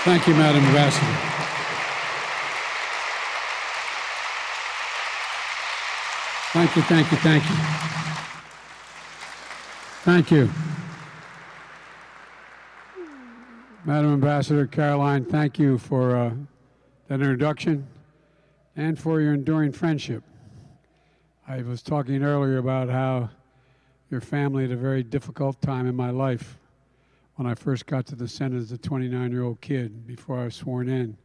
Thank you, Madam Ambassador. Thank you, thank you, thank you. Thank you. Madam Ambassador Caroline, thank you for that introduction and for your enduring friendship. I was talking earlier about how your family had a very difficult time in my life when I first got to the Senate as a 29-year-old kid before I was sworn in,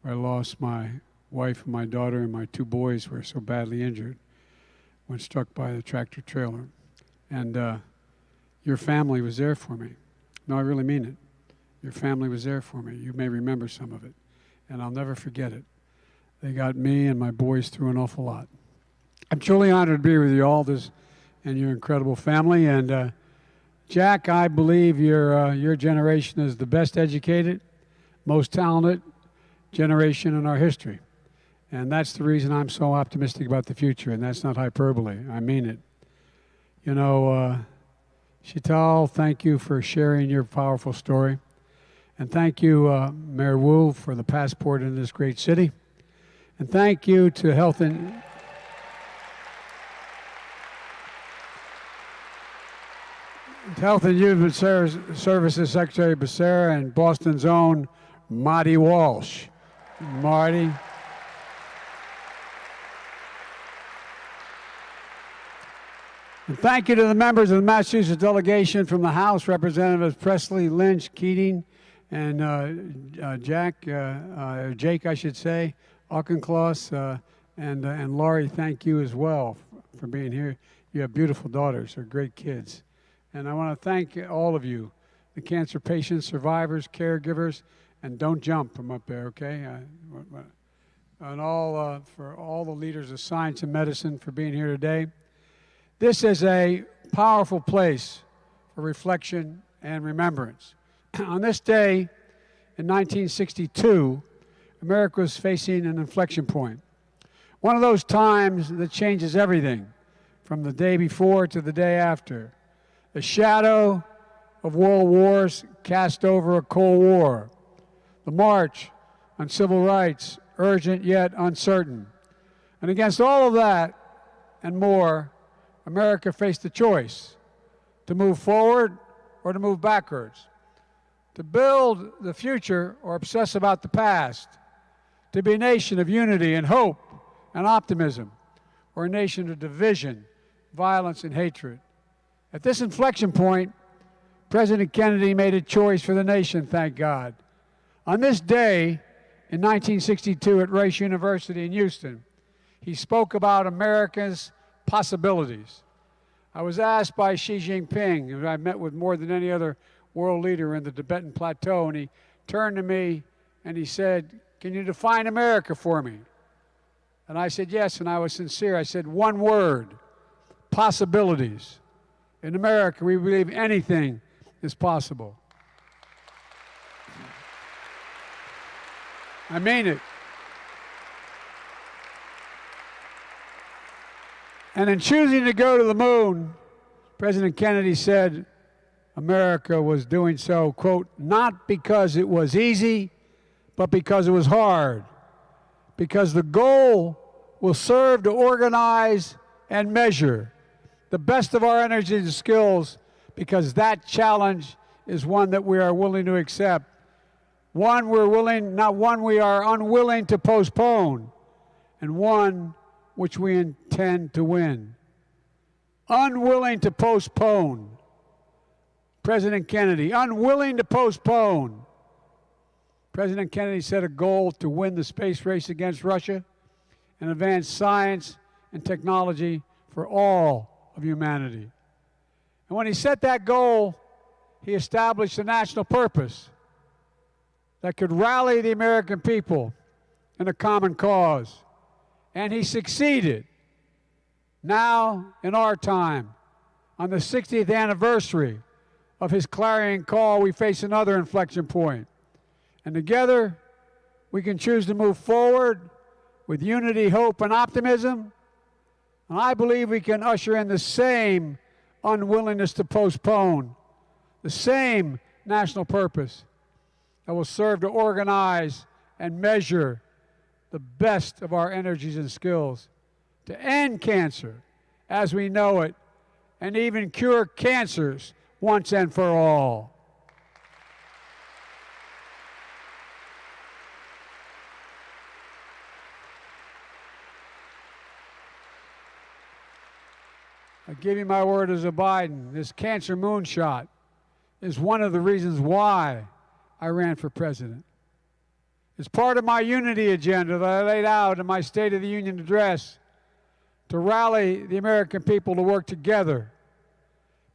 where I lost my wife and my daughter and my two boys who were so badly injured when struck by the tractor trailer. And your family was there for me. No, I really mean it. Your family was there for me. You may remember some of it, and I'll never forget it. They got me and my boys through an awful lot. I'm truly honored to be with you all and your incredible family. And Jack, I believe your generation is the best educated, most talented generation in our history. And that's the reason I'm so optimistic about the future, and that's not hyperbole. I mean it. You know, Chital, thank you for sharing your powerful story. And thank you, Mayor Wu, for the passport in this great city. And thank you to Health and Human Services Secretary Becerra and Boston's own Marty Walsh. Marty. And thank you to the members of the Massachusetts delegation from the House, Representatives Presley, Lynch, Keating, and Jake, I should say, Auchincloss, and Laurie, thank you as well for being here. You have beautiful daughters. They're great kids. And I want to thank all of you, the cancer patients, survivors, caregivers, and don't jump from up there, okay? And for all the leaders of science and medicine for being here today. This is a powerful place for reflection and remembrance. On this day in 1962, America was facing an inflection point. One of those times that changes everything from the day before to the day after. The shadow of world wars cast over a Cold War. The march on civil rights, urgent yet uncertain. And against all of that and more, America faced a choice to move forward or to move backwards, to build the future or obsess about the past, to be a nation of unity and hope and optimism, or a nation of division, violence, and hatred. At this inflection point, President Kennedy made a choice for the nation, thank God. On this day in 1962 at Rice University in Houston, he spoke about America's possibilities. I was asked by Xi Jinping, who I met with more than any other world leader in the Tibetan Plateau, and he turned to me and he said, "Can you define America for me?" And I said, yes, and I was sincere. I said, one word, possibilities. In America, we believe anything is possible. I mean it. And in choosing to go to the moon, President Kennedy said America was doing so, quote, not because it was easy, but because it was hard. Because the goal will serve to organize and measure the best of our energy and skills, because that challenge is one that we are willing to accept. One we're willing, not one we are unwilling to postpone, and one which we intend to win. Unwilling to postpone. President Kennedy, unwilling to postpone. President Kennedy set a goal to win the space race against Russia and advance science and technology for all of humanity. And when he set that goal, he established a national purpose that could rally the American people in a common cause. And he succeeded. Now, in our time, on the 60th anniversary of his clarion call, we face another inflection point. And together, we can choose to move forward with unity, hope, and optimism. And I believe we can usher in the same unwillingness to postpone, the same national purpose. that will serve to organize and measure the best of our energies and skills to end cancer as we know it and even cure cancers once and for all. I give you my word as a Biden, this cancer moonshot is one of the reasons why I ran for president. It's part of my unity agenda that I laid out in my State of the Union address to rally the American people to work together.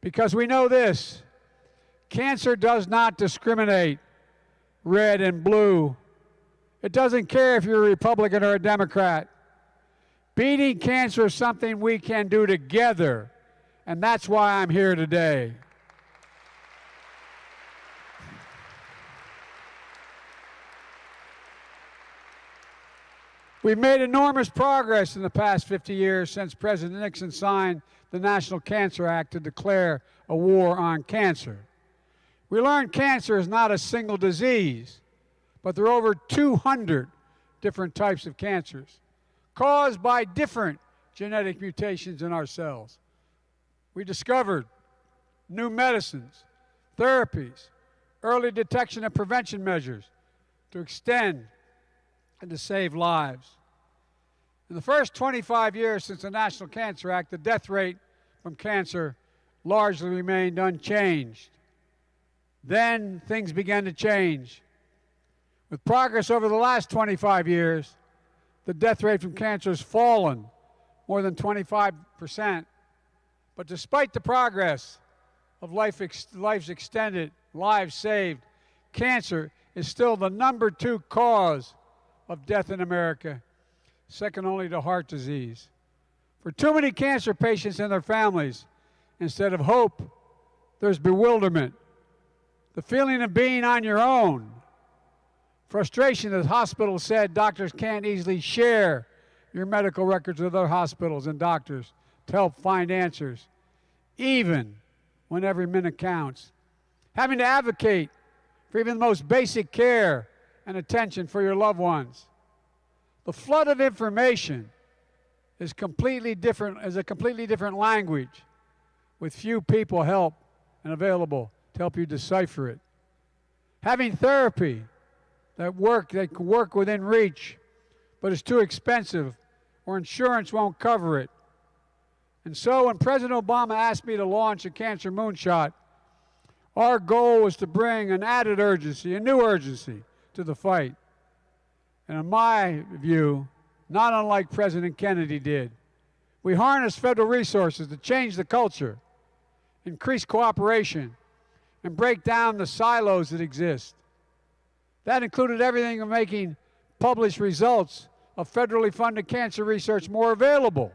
Because we know this, cancer does not discriminate red and blue. It doesn't care if you're a Republican or a Democrat. Beating cancer is something we can do together, and that's why I'm here today. We've made enormous progress in the past 50 years since President Nixon signed the National Cancer Act to declare a war on cancer. We learned cancer is not a single disease, but there are over 200 different types of cancers caused by different genetic mutations in our cells. We discovered new medicines, therapies, early detection and prevention measures to extend and to save lives. In the first 25 years since the National Cancer Act, the death rate from cancer largely remained unchanged. Then things began to change. With progress over the last 25 years, the death rate from cancer has fallen more than 25%. But despite the progress of lives extended, lives saved, cancer is still the #2 cause of death in America, second only to heart disease. For too many cancer patients and their families, instead of hope, there's bewilderment, the feeling of being on your own, frustration that hospitals said doctors can't easily share your medical records with other hospitals and doctors to help find answers, even when every minute counts. Having to advocate for even the most basic care and attention for your loved ones. The flood of information is a completely different language with few people available to help you decipher it. Having therapy that can work within reach, but is too expensive or insurance won't cover it. And so when President Obama asked me to launch a cancer moonshot, our goal was to bring an added urgency, a new urgency to the fight. And in my view, not unlike President Kennedy did, we harnessed federal resources to change the culture, increase cooperation, and break down the silos that exist. That included everything from making published results of federally funded cancer research more available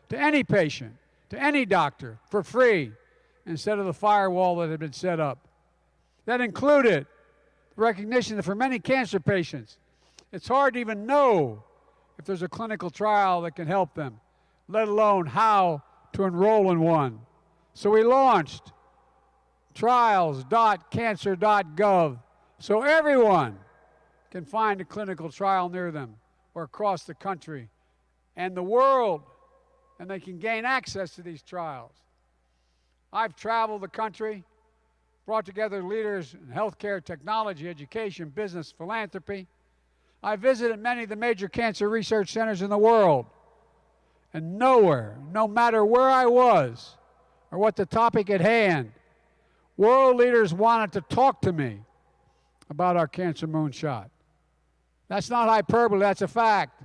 to any patient, to any doctor, for free, instead of the firewall that had been set up. That included the recognition that for many cancer patients, it's hard to even know if there's a clinical trial that can help them, let alone how to enroll in one. So we launched trials.cancer.gov so everyone can find a clinical trial near them or across the country and the world, and they can gain access to these trials. I've traveled the country, brought together leaders in healthcare, technology, education, business, philanthropy. I visited many of the major cancer research centers in the world, and nowhere, no matter where I was or what the topic at hand, world leaders wanted to talk to me about our cancer moonshot. That's not hyperbole, that's a fact.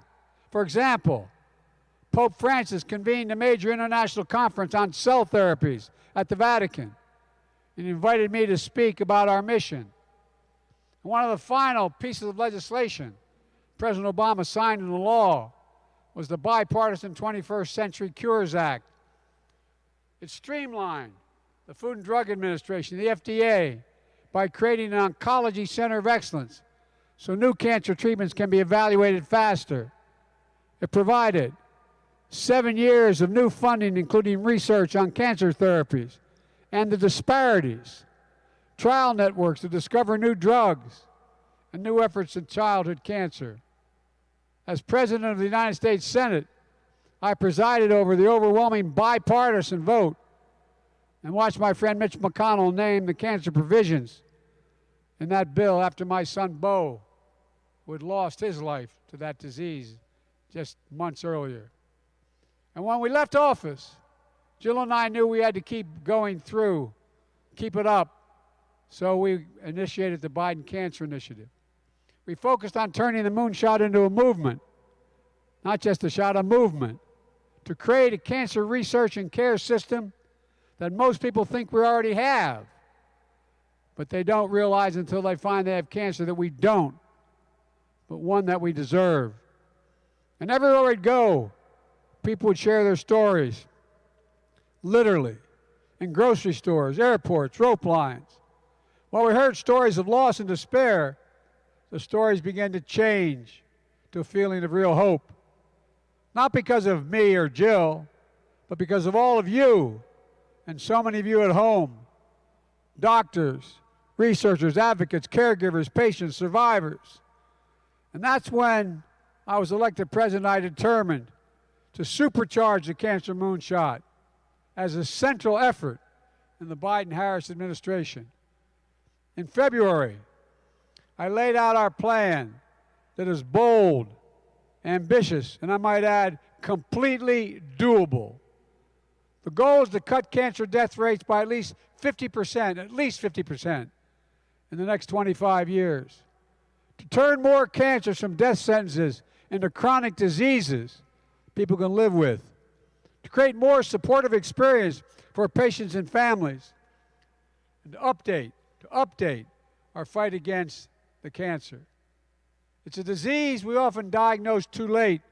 For example, Pope Francis convened a major international conference on cell therapies at the Vatican and invited me to speak about our mission. And one of the final pieces of legislation President Obama signed into law was the bipartisan 21st Century Cures Act. It streamlined the Food and Drug Administration, the FDA, by creating an oncology center of excellence so new cancer treatments can be evaluated faster. It provided 7 years of new funding, including research on cancer therapies and the disparities, trial networks to discover new drugs, and new efforts in childhood cancer. As President of the United States Senate, I presided over the overwhelming bipartisan vote and watched my friend Mitch McConnell name the cancer provisions in that bill after my son Bo, who had lost his life to that disease just months earlier. And when we left office, Jill and I knew we had to keep going through, keep it up, so we initiated the Biden Cancer Initiative. We focused on turning the Moonshot into a movement, not just a shot, a movement, to create a cancer research and care system that most people think we already have, but they don't realize until they find they have cancer that we don't, but one that we deserve. And everywhere we'd go, people would share their stories, literally, in grocery stores, airports, rope lines. While we heard stories of loss and despair, the stories began to change to a feeling of real hope. Not because of me or Jill, but because of all of you and so many of you at home, doctors, researchers, advocates, caregivers, patients, survivors. And that's when I was elected president. I determined to supercharge the Cancer Moonshot as a central effort in the Biden-Harris administration. In February, I laid out our plan that is bold, ambitious, and I might add, completely doable. The goal is to cut cancer death rates by at least 50% in the next 25 years. To turn more cancers from death sentences into chronic diseases people can live with. To create more supportive experience for patients and families. And to update our fight against the cancer. It's a disease we often diagnose too late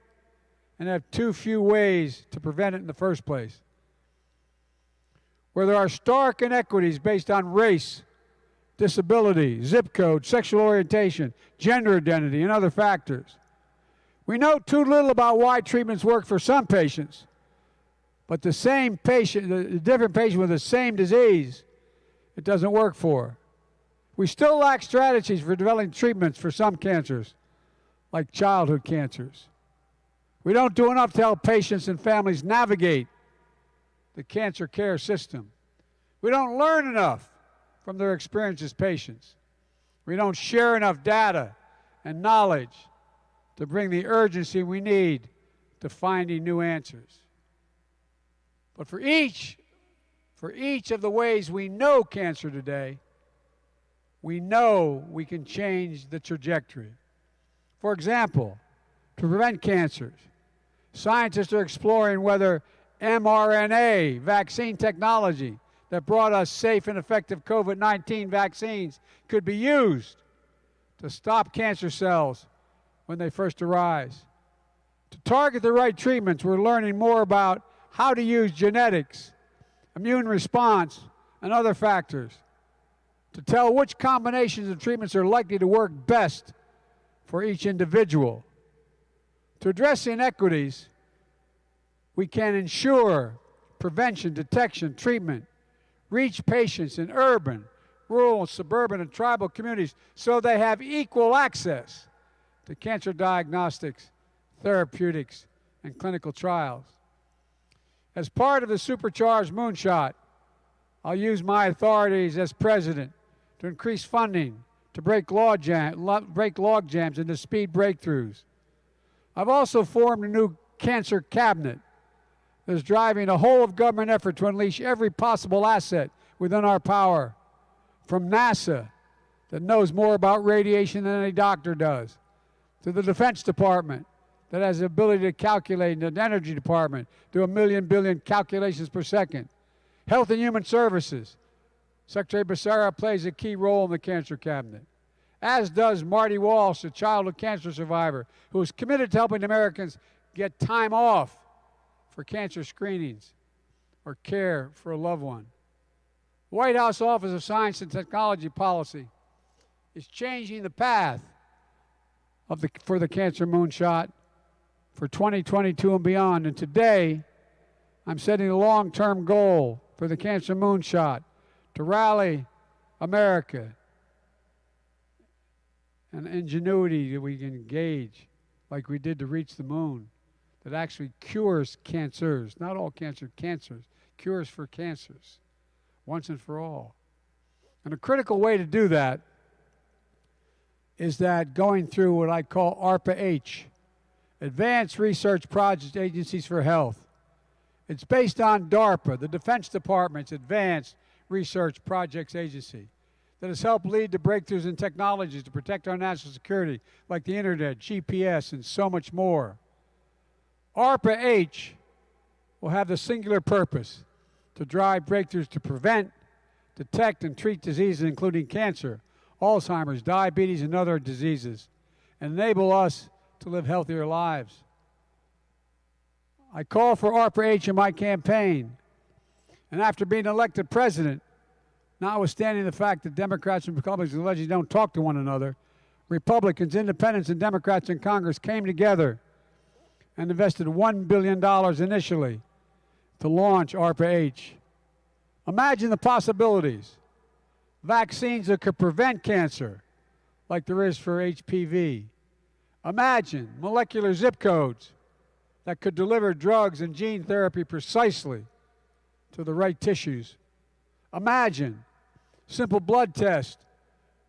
and have too few ways to prevent it in the first place. Where there are stark inequities based on race, disability, zip code, sexual orientation, gender identity, and other factors. We know too little about why treatments work for some patients, but the same patient, the different patient with the same disease, it doesn't work for. We still lack strategies for developing treatments for some cancers, like childhood cancers. We don't do enough to help patients and families navigate the cancer care system. We don't learn enough from their experience as patients. We don't share enough data and knowledge to bring the urgency we need to finding new answers. But for each of the ways we know cancer today, we know we can change the trajectory. For example, to prevent cancers, scientists are exploring whether mRNA vaccine technology that brought us safe and effective COVID-19 vaccines could be used to stop cancer cells when they first arise. To target the right treatments, we're learning more about how to use genetics, immune response, and other factors to tell which combinations of treatments are likely to work best for each individual. To address the inequities, we can ensure prevention, detection, treatment, reach patients in urban, rural, suburban, and tribal communities so they have equal access to cancer diagnostics, therapeutics, and clinical trials. As part of the supercharged Moonshot, I'll use my authorities as president to increase funding to break log jams and to speed breakthroughs. I've also formed a new cancer cabinet that is driving a whole-of-government effort to unleash every possible asset within our power, from NASA, that knows more about radiation than any doctor does, to the Defense Department, that has the ability to calculate, and the Energy Department, do 1 million billion calculations per second. Health and Human Services, Secretary Becerra plays a key role in the cancer cabinet, as does Marty Walsh, a childhood cancer survivor, who is committed to helping Americans get time off for cancer screenings or care for a loved one. The White House Office of Science and Technology Policy is changing the path for the Cancer Moonshot for 2022 and beyond. And today, I'm setting a long-term goal for the Cancer Moonshot to rally America and ingenuity that we can engage, like we did to reach the moon, that actually cures cancers, not all cancers, cures for cancers, once and for all. And a critical way to do that is that going through what I call ARPA-H, Advanced Research Projects Agencies for Health. It's based on DARPA, the Defense Department's Advanced Research Projects Agency, that has helped lead to breakthroughs in technologies to protect our national security, like the internet, GPS, and so much more. ARPA-H will have the singular purpose to drive breakthroughs to prevent, detect, and treat diseases including cancer, Alzheimer's, diabetes, and other diseases, and enable us to live healthier lives. I call for ARPA-H in my campaign, and after being elected president, notwithstanding the fact that Democrats and Republicans allegedly don't talk to one another, Republicans, Independents, and Democrats in Congress came together and invested $1 billion initially to launch ARPA-H. Imagine the possibilities. Vaccines that could prevent cancer, like there is for HPV. Imagine molecular zip codes that could deliver drugs and gene therapy precisely to the right tissues. Imagine simple blood tests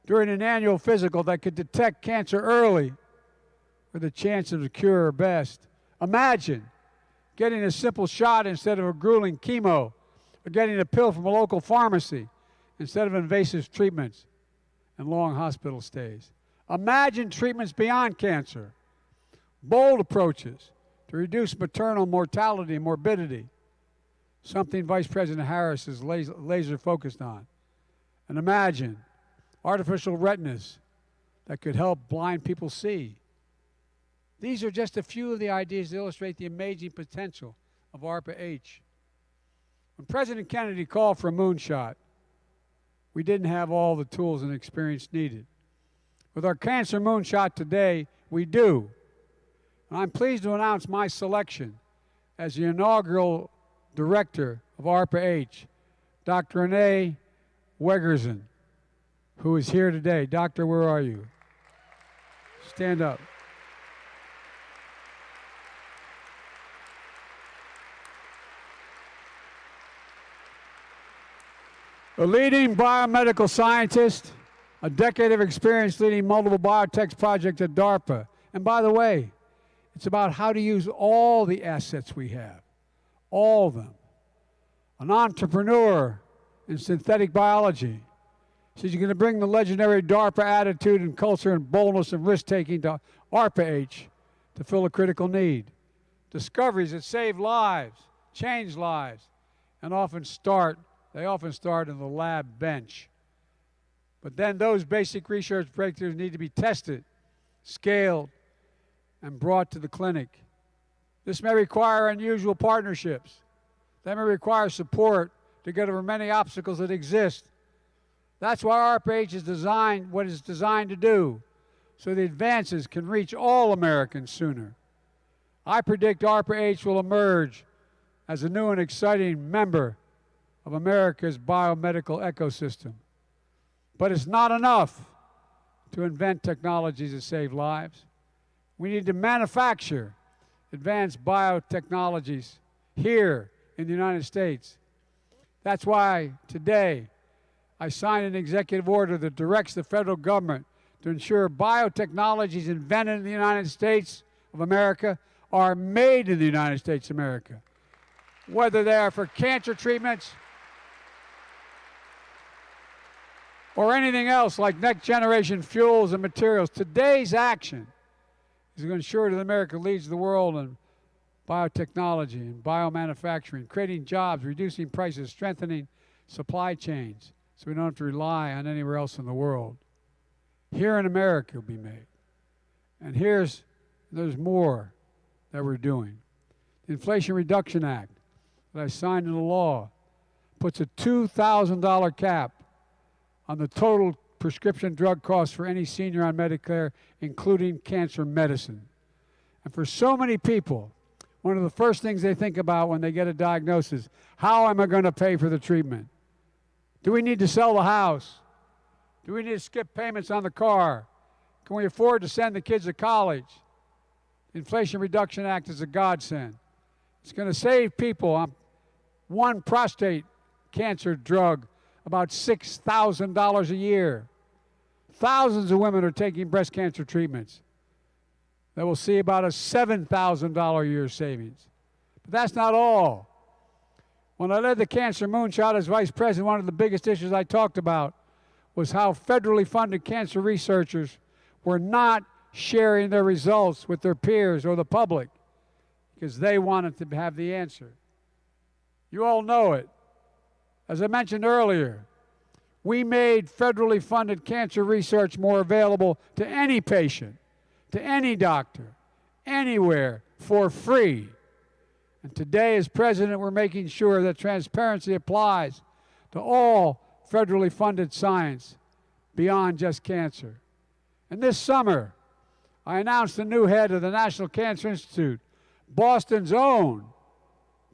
during an annual physical that could detect cancer early where the chances of a cure are best. Imagine getting a simple shot instead of a grueling chemo, or getting a pill from a local pharmacy instead of invasive treatments and long hospital stays. Imagine treatments beyond cancer, bold approaches to reduce maternal mortality and morbidity, something Vice President Harris is laser focused on. And imagine artificial retinas that could help blind people see. These are just a few of the ideas that illustrate the amazing potential of ARPA-H. When President Kennedy called for a moonshot, we didn't have all the tools and experience needed. With our cancer moonshot today, we do. And I'm pleased to announce my selection as the inaugural director of ARPA-H, Dr. Renee Wegerson, who is here today. Doctor, where are you? Stand up. A leading biomedical scientist, a decade of experience leading multiple biotech projects at DARPA. And by the way, it's about how to use all the assets we have, all of them. An entrepreneur in synthetic biology. She's going to bring the legendary DARPA attitude and culture and boldness and risk-taking to ARPA-H to fill a critical need. Discoveries that save lives, change lives, and often start in the lab bench. But then those basic research breakthroughs need to be tested, scaled, and brought to the clinic. This may require unusual partnerships. They may require support to get over many obstacles that exist. That's why ARPA-H is designed what it's designed to do, so the advances can reach all Americans sooner. I predict ARPA-H will emerge as a new and exciting member of America's biomedical ecosystem. But it's not enough to invent technologies that save lives. We need to manufacture advanced biotechnologies here in the United States. That's why today I signed an executive order that directs the federal government to ensure biotechnologies invented in the United States of America are made in the United States of America, whether they are for cancer treatments or anything else like next-generation fuels and materials. Today's action is going to ensure that America leads the world in biotechnology and biomanufacturing, creating jobs, reducing prices, strengthening supply chains so we don't have to rely on anywhere else in the world. Here in America will be made. And there's more that we're doing. The Inflation Reduction Act that I signed into law puts a $2,000 cap on the total prescription drug costs for any senior on Medicare, including cancer medicine. And for so many people, one of the first things they think about when they get a diagnosis, how am I going to pay for the treatment? Do we need to sell the house? Do we need to skip payments on the car? Can we afford to send the kids to college? The Inflation Reduction Act is a godsend. It's going to save people on one prostate cancer drug about $6,000 a year. Thousands of women are taking breast cancer treatments that will see about a $7,000 a year savings. But that's not all. When I led the Cancer Moonshot as vice president, one of the biggest issues I talked about was how federally funded cancer researchers were not sharing their results with their peers or the public because they wanted to have the answer. You all know it. As I mentioned earlier, we made federally funded cancer research more available to any patient, to any doctor, anywhere, for free. And today, as president, we're making sure that transparency applies to all federally funded science beyond just cancer. And this summer, I announced the new head of the National Cancer Institute, Boston's own,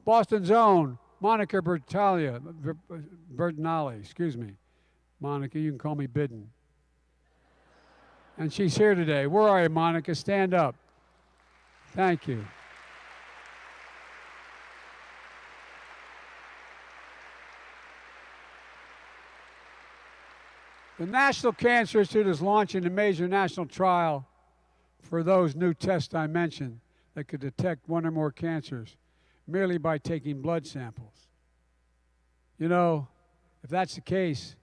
Monica Bertinelli, excuse me. Monica, you can call me Bidden. And she's here today. Where are you, Monica? Stand up. Thank you. The National Cancer Institute is launching a major national trial for those new tests I mentioned that could detect one or more cancers merely by taking blood samples. You know, if that's the case,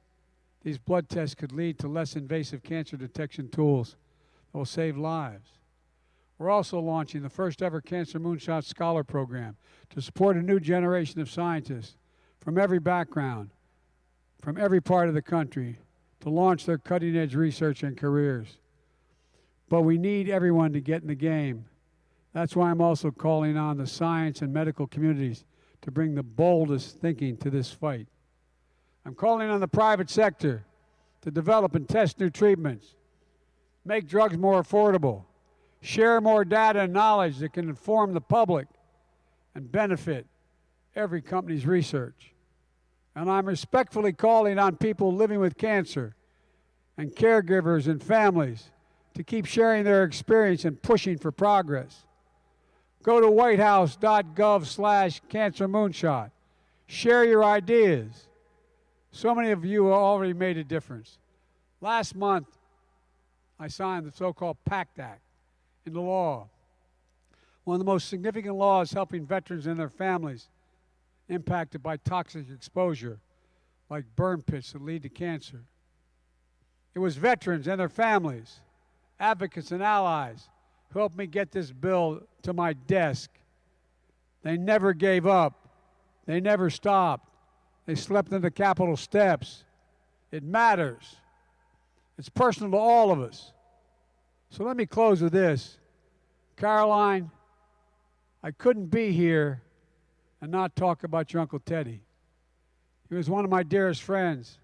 these blood tests could lead to less invasive cancer detection tools that will save lives. We're also launching the first ever Cancer Moonshot Scholar Program to support a new generation of scientists from every background, from every part of the country, to launch their cutting-edge research and careers. But we need everyone to get in the game. That's why I'm also calling on the science and medical communities to bring the boldest thinking to this fight. I'm calling on the private sector to develop and test new treatments, make drugs more affordable, share more data and knowledge that can inform the public and benefit every company's research. And I'm respectfully calling on people living with cancer and caregivers and families to keep sharing their experience and pushing for progress. Go to whitehouse.gov/cancermoonshot. Share your ideas. So many of you have already made a difference. Last month, I signed the so-called PACT Act into law, one of the most significant laws helping veterans and their families impacted by toxic exposure, like burn pits that lead to cancer. It was veterans and their families, advocates and allies, who helped me get this bill to my desk. They never gave up. They never stopped. They slept in the Capitol steps. It matters. It's personal to all of us. So let me close with this. Caroline, I couldn't be here and not talk about your Uncle Teddy. He was one of my dearest friends.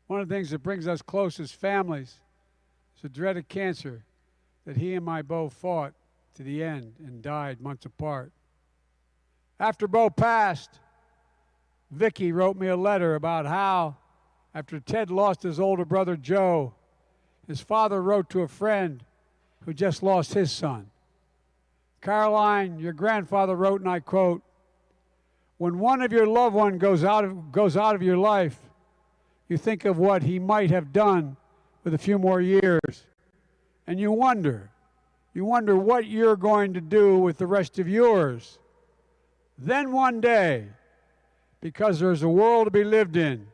One of the things that brings us close as families is the dread of cancer that he and I both fought to the end and died months apart. After Bo passed, Vicki wrote me a letter about how, after Ted lost his older brother Joe, his father wrote to a friend who just lost his son. Caroline, your grandfather wrote, and I quote, "When one of your loved ones goes out of your life, you think of what he might have done with a few more years, and you wonder what you're going to do with the rest of yours. Then one day, because there's a world to be lived in,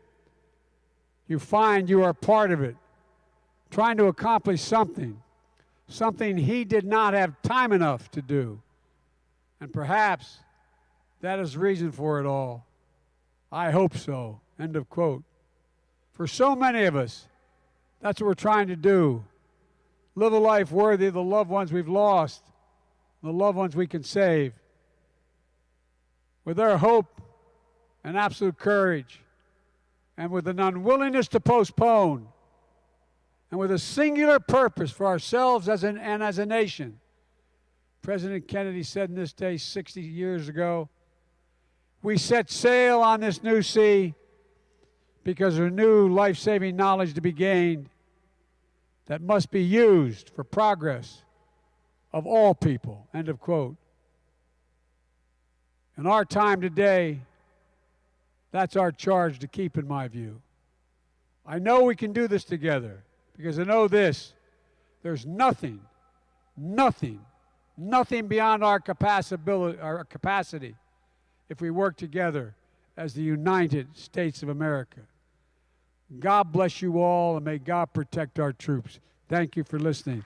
you find you are part of it, trying to accomplish something he did not have time enough to do. And perhaps that is the reason for it all. I hope so." End of quote. For so many of us, that's what we're trying to do. Live a life worthy of the loved ones we've lost, the loved ones we can save. With their hope and absolute courage, and with an unwillingness to postpone, and with a singular purpose for ourselves and as a nation. President Kennedy said in this day 60 years ago, "We set sail on this new sea because there's new life-saving knowledge to be gained, that must be used for progress of all people, end of quote. In our time today, that's our charge to keep, in my view. I know we can do this together because I know this: there's nothing beyond our capacity if we work together as the United States of America. God bless you all, and may God protect our troops. Thank you for listening.